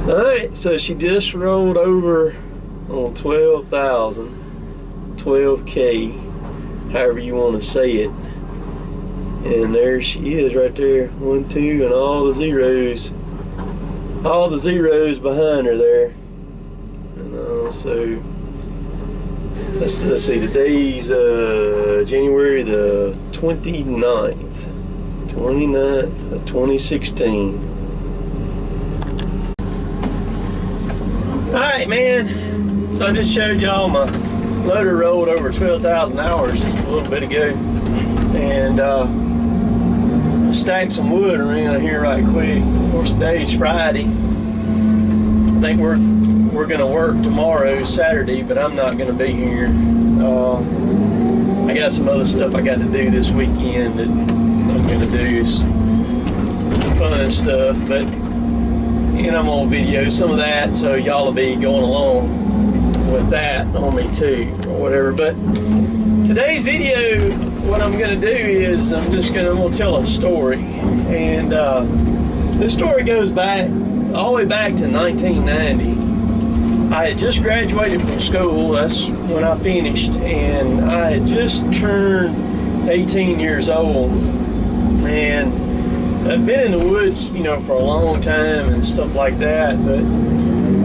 Alright, so she just rolled over on 12,000, 12K, however you want to say it. And there she is right there, 1, 2, and all the zeros. All the zeros behind her there. And so, let's see, today's January the 29th of 2016. Alright, man, so I just showed y'all my loader rolled over 12,000 hours just a little bit ago, and stacked some wood around here right quick. Of course, today's Friday. I think we're gonna work tomorrow, Saturday, but I'm not gonna be here. I got some other stuff I got to do this weekend that I'm gonna do, some fun stuff, but and I'm on video some of that, so y'all will be going along with that on me too, or whatever. But today's video, what I'm gonna do is I'm gonna tell a story, and this story goes back all the way back to 1990. I had just graduated from school. That's when I finished, and I had just turned 18 years old, and I've been in the woods, you know, for a long time and stuff like that, but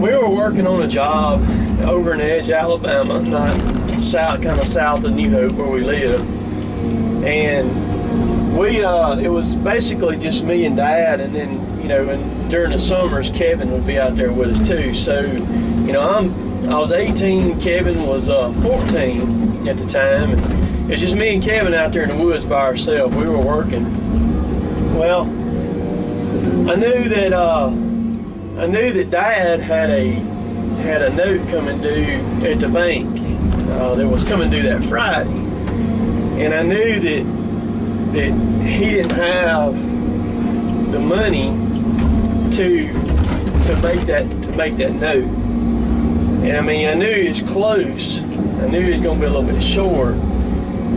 we were working on a job over in Edge, Alabama, not south, kind of south of New Hope where we live, and it was basically just me and Dad, and then, you know, and during the summers, Kevin would be out there with us too. So, you know, I was 18, Kevin was 14 at the time, and it's just me and Kevin out there in the woods by ourselves. We were working. Well, I knew that Dad had a note coming due at the bank that was coming due that Friday, and I knew that he didn't have the money to make that note. And I mean, I knew he was close. I knew he was going to be a little bit short.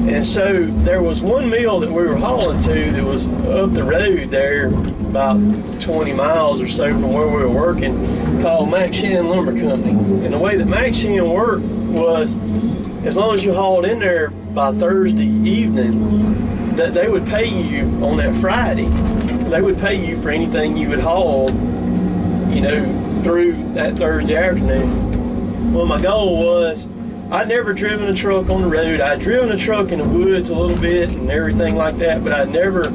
And so there was one mill that we were hauling to that was up the road there, about 20 miles or so from where we were working, called Mac Shan Lumber Company. And the way that Mac Shan worked was, as long as you hauled in there by Thursday evening, that they would pay you on that Friday. They would pay you for anything you would haul, you know, through that Thursday afternoon. Well, my goal was, I'd never driven a truck on the road. I'd driven a truck in the woods a little bit and everything like that, but I'd never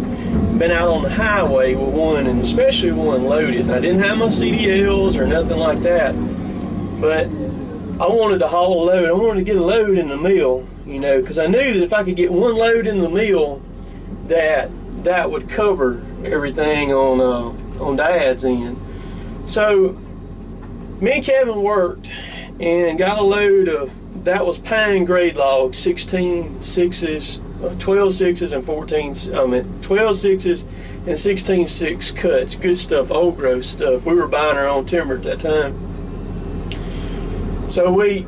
been out on the highway with one, and especially one loaded. And I didn't have my CDLs or nothing like that, but I wanted to haul a load. I wanted to get a load in the mill, you know, because I knew that if I could get one load in the mill, that would cover everything on Dad's end. So me and Kevin worked and got a load of, that was pine grade logs, 16 6s, 12 6s and 12 6s and 16 6 cuts. Good stuff, old growth stuff. We were buying our own timber at that time. So we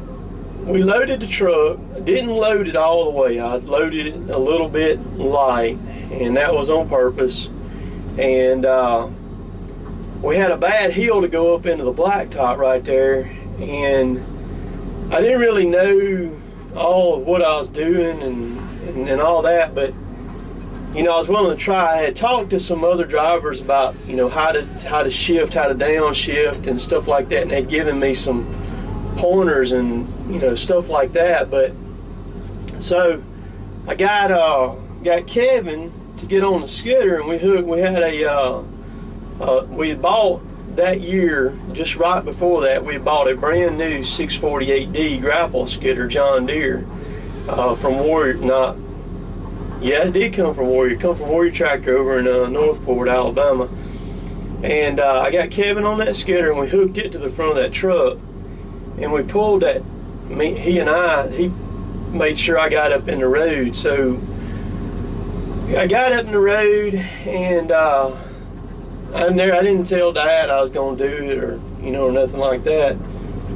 loaded the truck, didn't load it all the way. I loaded it a little bit light, and that was on purpose. And we had a bad hill to go up into the blacktop right there, and I didn't really know all of what I was doing and all that, but you know, I was willing to try. I had talked to some other drivers about, you know, how to shift, how to downshift and stuff like that, and they'd given me some pointers and, you know, stuff like that. But so I got Kevin to get on the skidder, and we had bought that year, just right before that, we bought a brand new 648D grapple skidder, John Deere, from Warrior. It did come from Warrior. Come from Warrior Tractor over in Northport, Alabama. And I got Kevin on that skidder, and we hooked it to the front of that truck, and we pulled that. He made sure I got up in the road. So I got up in the road, and I didn't tell Dad I was going to do it, or, you know, or nothing like that.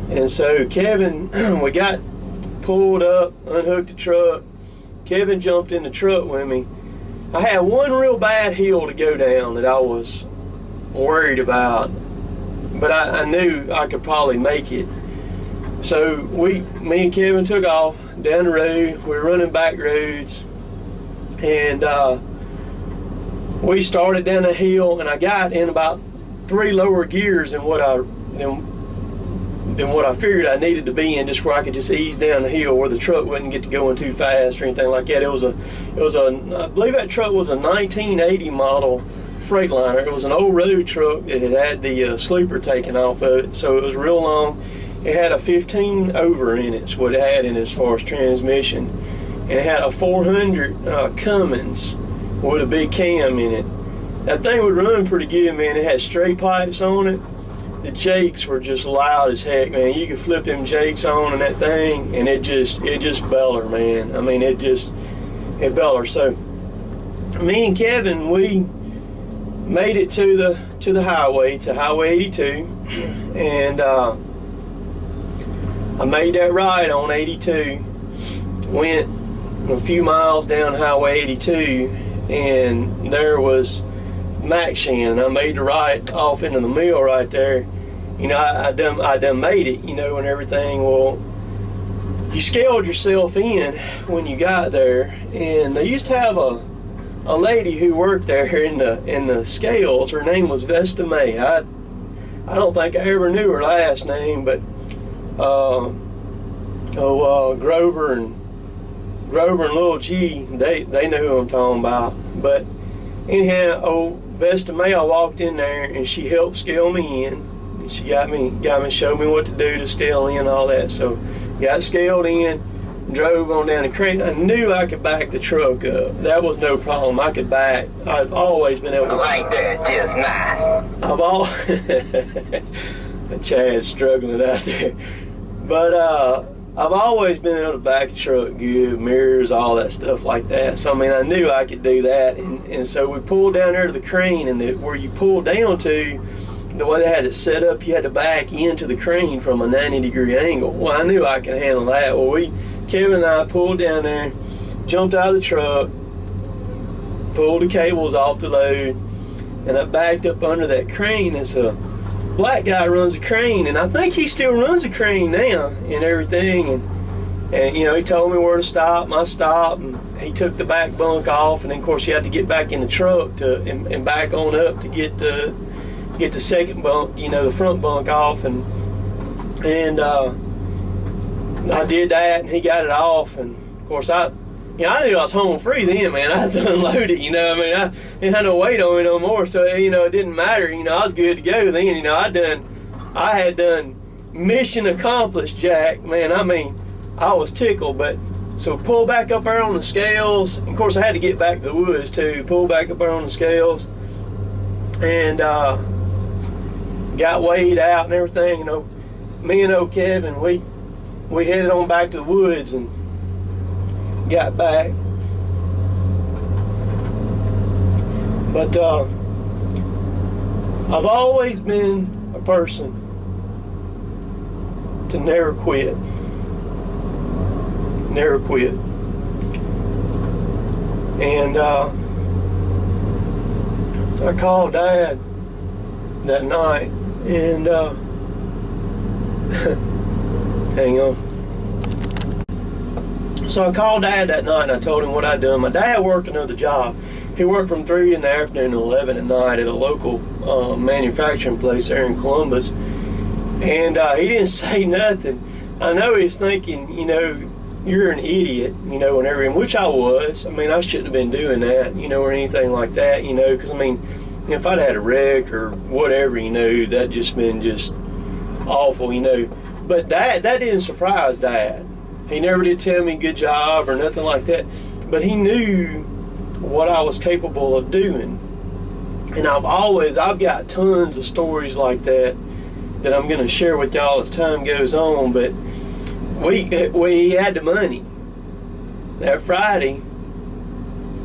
And so Kevin, we got pulled up, unhooked the truck. Kevin jumped in the truck with me. I had one real bad hill to go down that I was worried about. but I knew I could probably make it. So me and Kevin took off down the road. We were running back roads, and we started down the hill, and I got in about 3 lower gears than what I figured I needed to be in, just where I could just ease down the hill where the truck wouldn't get to going too fast or anything like that. It was a I believe that truck was a 1980 model Freightliner. It was an old road truck that had the sleeper taken off of it, so it was real long. It had a 15 over in it, is what it had in it as far as transmission, and it had a 400 Cummins with a big cam in it. That thing would run pretty good, man. It had straight pipes on it. The jakes were just loud as heck, man. You could flip them jakes on in that thing, and it just beller, man. I mean, it beller. So me and Kevin, we made it to the highway, to Highway 82, and I made that ride on 82. Went a few miles down Highway 82, and there was Max-Shan, and I made the right off into the mill right there. You know, I done made it, you know, and everything. Well, you scaled yourself in when you got there, and they used to have a lady who worked there in the scales. Her name was Vesta May. I don't think I ever knew her last name, but Grover and Lil G, they know who I'm talking about. But anyhow, Vesta May, I walked in there and she helped scale me in. She got me showed me what to do to scale in and all that. So got scaled in, drove on down the crane. I knew I could back the truck up. That was no problem. I could back. I've always been able to. Right there, just nice. I've all Chad's struggling out there. But I've always been able to back the truck good, mirrors, all that stuff like that. So I mean, I knew I could do that, and so we pulled down there to the crane, and where you pull down to, the way they had it set up, you had to back into the crane from a 90-degree angle. Well, I knew I could handle that. Well, Kevin and I pulled down there, jumped out of the truck, pulled the cables off the load, and I backed up under that crane. It's a black guy runs a crane, and I think he still runs a crane now and everything, and you know, he told me where to stop, and I stopped, and he took the back bunk off, and then of course you had to get back in the truck and back on up to get the second bunk, you know, the front bunk off, and I did that, and he got it off, and of course I knew I was home free then, man. I was unloaded, you know. I mean, I didn't have no weight on me no more, so you know, it didn't matter. You know, I was good to go then. You know, I had done mission accomplished, Jack. Man, I mean, I was tickled. But so pull back up there on the scales. Of course, I had to get back to the woods too. Pull back up there on the scales, and got weighed out and everything. You know, me and old Kevin, we headed on back to the woods and got back. But I've always been a person to never quit. Never quit. And I called Dad that night, and hang on. So I called Dad that night, and I told him what I'd done. My dad worked another job. He worked from 3 in the afternoon to 11 at night at a local manufacturing place there in Columbus. And he didn't say nothing. I know he was thinking, you know, you're an idiot, you know, and everything, which I was. I mean, I shouldn't have been doing that, you know, or anything like that, you know, because, I mean, if I'd had a wreck or whatever, you know, that'd just been just awful, you know. But that didn't surprise Dad. He never did tell me good job or nothing like that, but he knew what I was capable of doing. And I've got tons of stories like that I'm going to share with y'all as time goes on. But we had the money that Friday.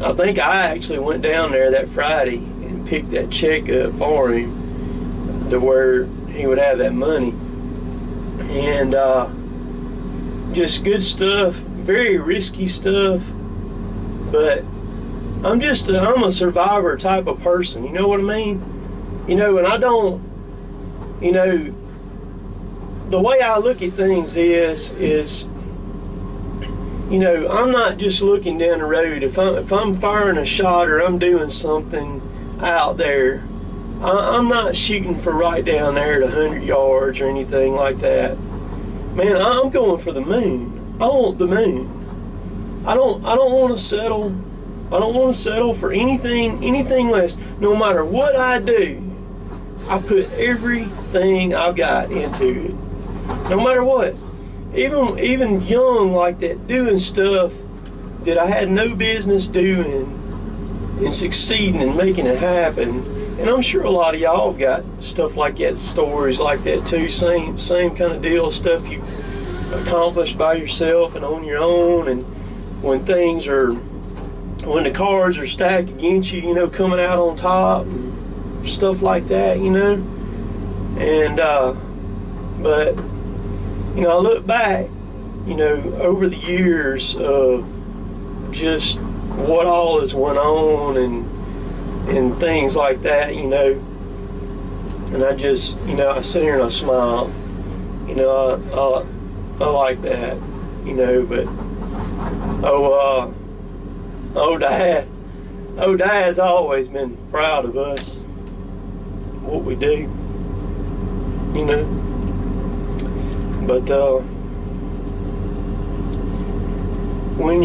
I think I actually went down there that Friday and picked that check up for him to where he would have that money. And just good stuff, very risky stuff, but I'm a survivor type of person, you know what I mean? You know, and I don't you know, the way I look at things is, you know, I'm not just looking down the road. If I'm firing a shot or I'm doing something out there, I'm not shooting for right down there at 100 yards or anything like that. Man, I'm going for the moon. I want the moon. I don't want to settle. I don't want to settle for anything less. No matter what I do, I put everything I've got into it. No matter what. Even young like that, doing stuff that I had no business doing and succeeding and making it happen. And I'm sure a lot of y'all have got stuff like that, stories like that too. Same kind of deal, stuff you've accomplished by yourself and on your own. And when the cards are stacked against you, you know, coming out on top and stuff like that, you know. And but you know, I look back, you know, over the years of just what all has went on and things like that, you know, and I just, you know, I sit here and I smile, you know, I like that, you know. But Dad's always been proud of us, what we do, you know. But when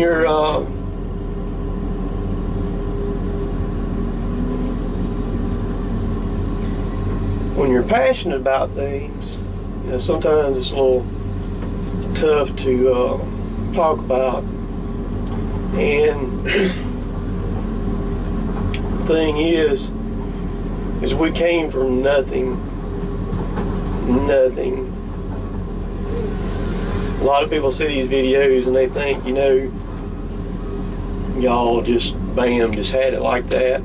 you're passionate about things, you know, sometimes it's a little tough to talk about. And the thing is we came from nothing. A lot of people see these videos and they think, you know, y'all just bam, just had it like that.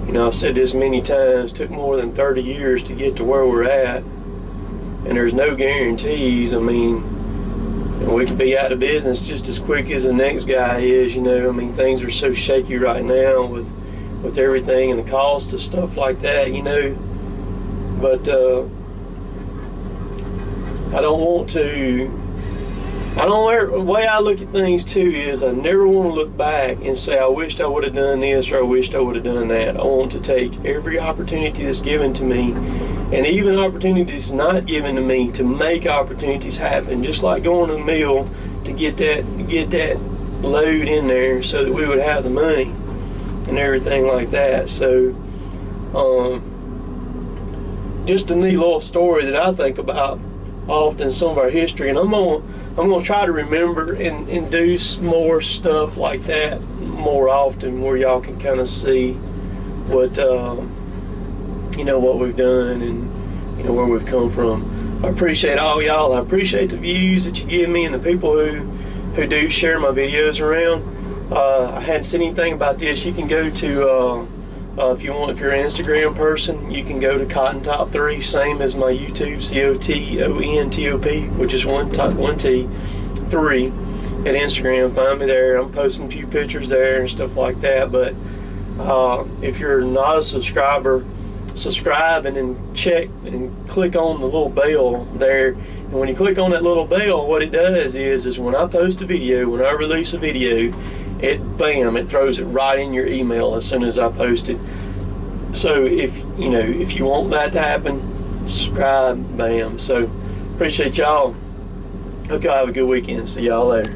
You know, I've said this many times, took more than 30 years to get to where we're at, and there's no guarantees. I mean, we could be out of business just as quick as the next guy is, you know. I mean, things are so shaky right now with everything and the cost of stuff like that, you know. But the way I look at things too is I never want to look back and say I wished I would have done this or I wished I would have done that. I want to take every opportunity that's given to me, and even opportunities not given to me, to make opportunities happen. Just like going to the mill to get that load in there so that we would have the money and everything like that. So just a neat little story that I think about often, some of our history, and I'm gonna try to remember and do more stuff like that more often, where y'all can kind of see what you know, what we've done and, you know, where we've come from. I appreciate all y'all. I appreciate the views that you give me and the people who do share my videos around. I hadn't said anything about this. You can go to if you're an Instagram person, you can go to Cotton Top 3, same as my YouTube, COTONTOP, which is one T 3 at Instagram. Find me there. I'm posting a few pictures there and stuff like that. But if you're not a subscriber, subscribe and then check and click on the little bell there. And when you click on that little bell, what it does is when I post a video, when I release a video, it throws it right in your email as soon as I post it. So if you want that to happen, subscribe, bam. So appreciate y'all. Hope y'all have a good weekend. See y'all later.